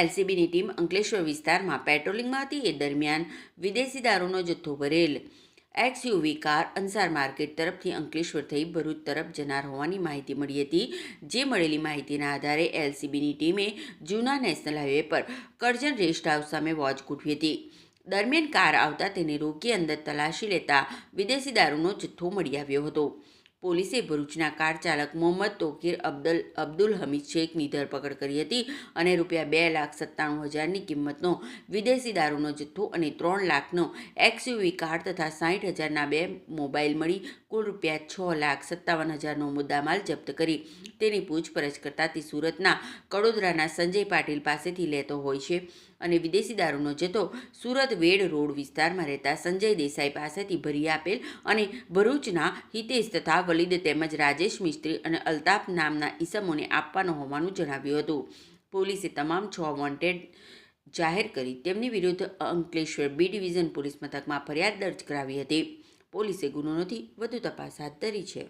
એલસીબીની team Ankleshwar વિસ્તારમાં પેટ્રોલિંગમાં હતી એ દરમિયાન વિદેશી દારૂનો જથ્થો ભરેલ XUV કાર અંસાર માર્કેટ તરફથી અંકલેશ્વર થઈ ભરૂચ તરફ જનાર હોવાની માહિતી મળી હતી. જે મળેલી માહિતીના આધારે એલસીબીની ટીમે જૂના નેશનલ હાઈવે પર કરજણ રેસ્ટ હાઉસ સામે વોચ ગોઠવી હતી. દરમિયાન કાર આવતા તેને રોકી અંદર તલાશી લેતા વિદેશી દારૂનો જથ્થો મળી આવ્યો હતો. પોલીસે ભરૂચના કાર ચાલક મોહમ્મદ તોકીર અબ્દુલ હમીદ શેખની ધરપકડ કરી હતી અને ₹2,97,000ની કિંમતનો વિદેશી દારૂનો જથ્થો અને 3 લાખનો XUV કાર તથા 60,000ના 2 મોબાઈલ મળી કુલ ₹6,57,000નો મુદ્દામાલ જપ્ત કરી તેની પૂછપરછ કરતા તે સુરતના કડોદરાના સંજય પાટીલ પાસેથી લેતો હોય છે અને વિદેશી દારૂનો જથ્થો સુરત વેડ રોડ વિસ્તારમાં રહેતા સંજય દેસાઈ પાસેથી ભરી આપેલ અને ભરૂચના હિતેશ તથા વલીદ તેમજ રાજેશ મિસ્ત્રી અને અલ્તાફ નામના ઈસમોને આપવાનો હોવાનું જણાવ્યું હતું. પોલીસે તમામ 6 વોન્ટેડ જાહેર કરી તેમની વિરુદ્ધ અંકલેશ્વર બી ડિવિઝન પોલીસ મથકમાં ફરિયાદ દર્જ કરાવી હતી. પોલીસે ગુનો નોંધી વધુ તપાસ હાથ ધરી છે.